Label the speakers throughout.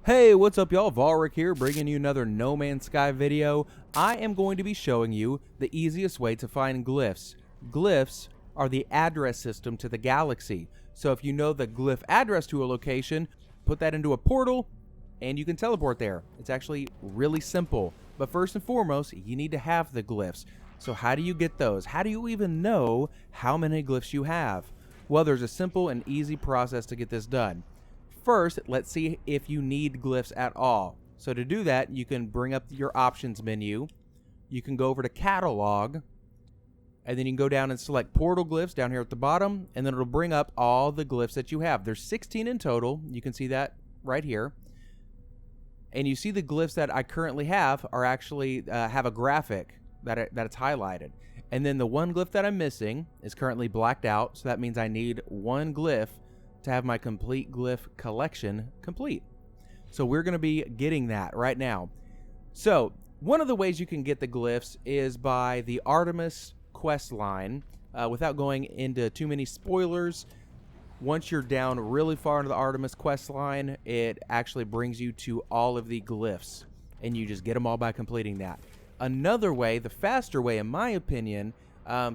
Speaker 1: Hey, what's up y'all? Volrych here, bringing you another No Man's Sky video. I am going to be showing you the easiest way to find glyphs. Glyphs are the address system to the galaxy. So if you know the glyph address to a location, put that into a portal and you can teleport there. It's actually really simple. But first and foremost, you need to have the glyphs. So how do you get those? How do you even know how many glyphs you have? Well, there's a simple and easy process to get this done. First, let's see if you need glyphs at all. So to do that, you can bring up your options menu. You can go over to catalog, and then you can go down and select portal glyphs down here at the bottom, and then it'll bring up all the glyphs that you have. There's 16 in total. You can see that right here. And you see the glyphs that I currently have are actually have a graphic that it's highlighted. And then the one glyph that I'm missing is currently blacked out, so that means I need one glyph to have my complete glyph collection complete. So we're going to be getting that right now. So one of the ways you can get the glyphs is by the Artemis quest line. Without going into too many spoilers, once you're down really far into the Artemis quest line, it actually brings you to all of the glyphs, and you just get them all by completing that. Another way, the faster way in my opinion,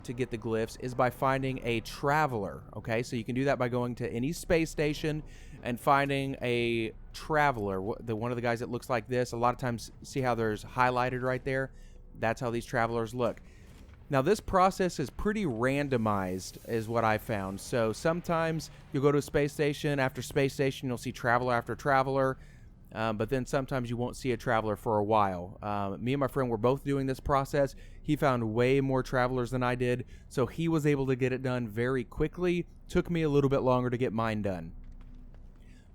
Speaker 1: to get the glyphs is by finding a traveler. Okay, so you can do that by going to any space station and finding a traveler. One of the guys that looks like this. A lot of times, see how there's highlighted right there? That's how these travelers look. Now this process is pretty randomized is what I found. So sometimes you'll go to a space station. After space station, you'll see traveler after traveler. But then sometimes you won't see a traveler for a while. Me and my friend were both doing this process. He found way more travelers than I did, so he was able to get it done very quickly. Took me a little bit longer to get mine done.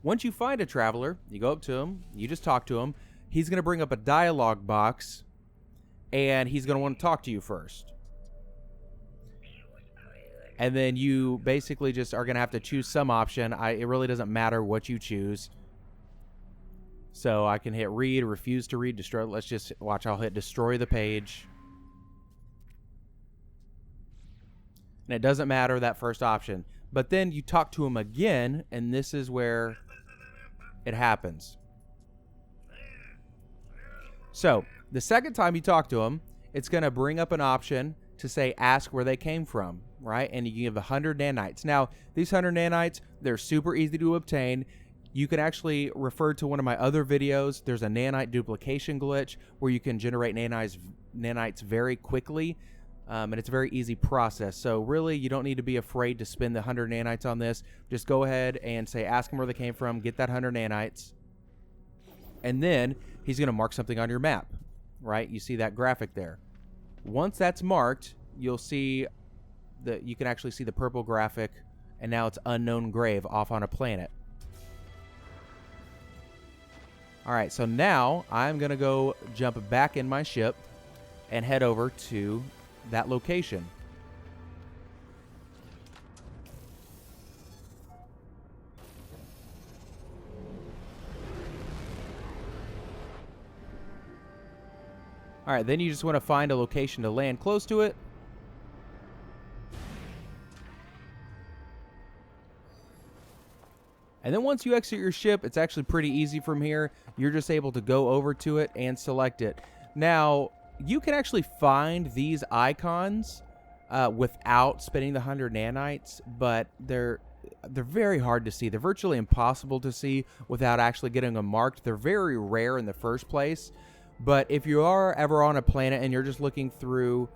Speaker 1: Once you find a traveler, you go up to him, you just talk to him. He's going to bring up a dialogue box, and he's going to want to talk to you first. And then you basically just are going to have to choose some option. It really doesn't matter what you choose. So I can hit read, refuse to read, destroy. Let's just watch. I'll hit destroy the page. And it doesn't matter that first option. But then you talk to him again, and this is where it happens. So the second time you talk to him, it's going to bring up an option to say ask where they came from, right? And you give 100 nanites. Now, these 100 nanites, they're super easy to obtain. You can actually refer to one of my other videos. There's a nanite duplication glitch where you can generate nanites very quickly, and it's a very easy process. So really, you don't need to be afraid to spend the 100 nanites on this. Just go ahead and say, ask him where they came from, get that 100 nanites, and then he's going to mark something on your map, right? You see that graphic there. Once that's marked, you'll see that you can actually see the purple graphic, and now it's unknown grave off on a planet. All right, so now I'm going to go jump back in my ship and head over to that location. All right, then you just want to find a location to land close to it. And then once you exit your ship, it's actually pretty easy from here. You're just able to go over to it and select it. Now, you can actually find these icons without spending the 100 nanites, but they're very hard to see. They're virtually impossible to see without actually getting them marked. They're very rare in the first place. But if you are ever on a planet and you're just looking through,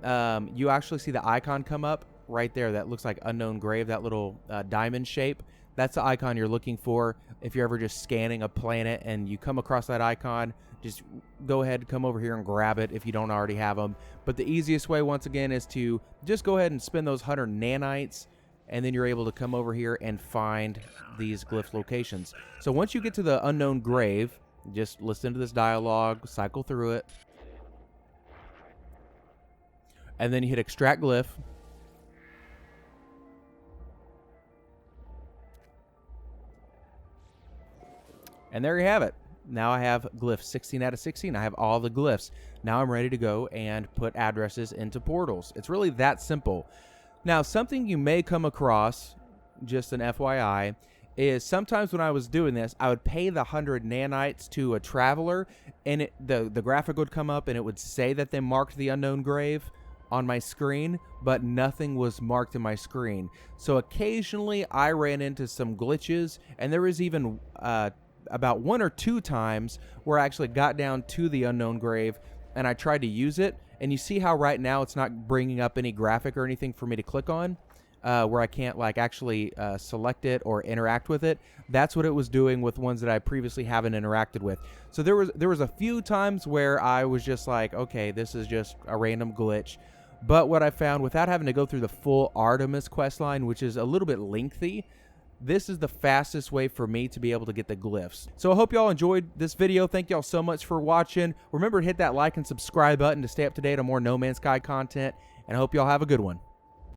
Speaker 1: you actually see the icon come up right there that looks like unknown grave, that little diamond shape. That's the icon you're looking for. If you're ever just scanning a planet and you come across that icon, just go ahead and come over here and grab it if you don't already have them. But the easiest way, once again, is to just go ahead and spend those 100 nanites, and then you're able to come over here and find these glyph locations. So once you get to the unknown grave, just listen to this dialogue, cycle through it, and then you hit extract glyph. And there you have it. Now I have glyphs 16 out of 16. I have all the glyphs. Now I'm ready to go and put addresses into portals. It's really that simple. Now, something you may come across, just an FYI, is sometimes when I was doing this, I would pay the 100 nanites to a traveler, and the graphic would come up and it would say that they marked the unknown grave on my screen, but nothing was marked in my screen. So occasionally I ran into some glitches, and there was even about 1 or 2 times where I actually got down to the unknown grave and I tried to use it, and you see how right now it's not bringing up any graphic or anything for me to click on, where I can't like actually select it or interact with it. That's what it was doing with ones that I previously haven't interacted with. So there was a few times where I was just like, okay, this is just a random glitch. But what I found, without having to go through the full Artemis questline, which is a little bit lengthy, this is the fastest way for me to be able to get the glyphs. So I hope y'all enjoyed this video. Thank y'all so much for watching. Remember to hit that like and subscribe button to stay up to date on more No Man's Sky content, and I hope y'all have a good one.